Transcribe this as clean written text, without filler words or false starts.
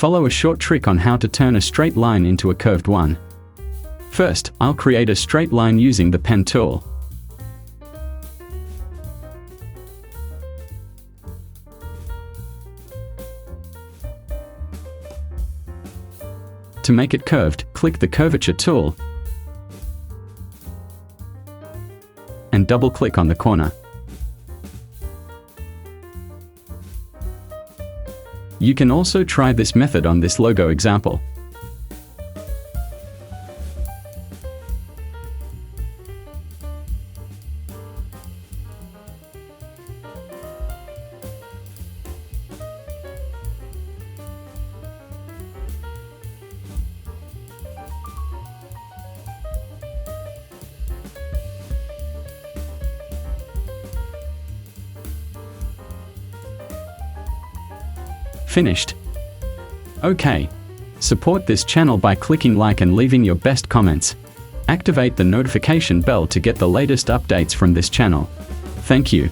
Follow a short trick on how to turn a straight line into a curved one. First, I'll create a straight line using the pen tool. To make it curved, click the curvature tool and double-click on the corner. You can also try this method on this logo example. Finished. Okay. Support this channel by clicking like and leaving your best comments. Activate the notification bell to get the latest updates from this channel. Thank you.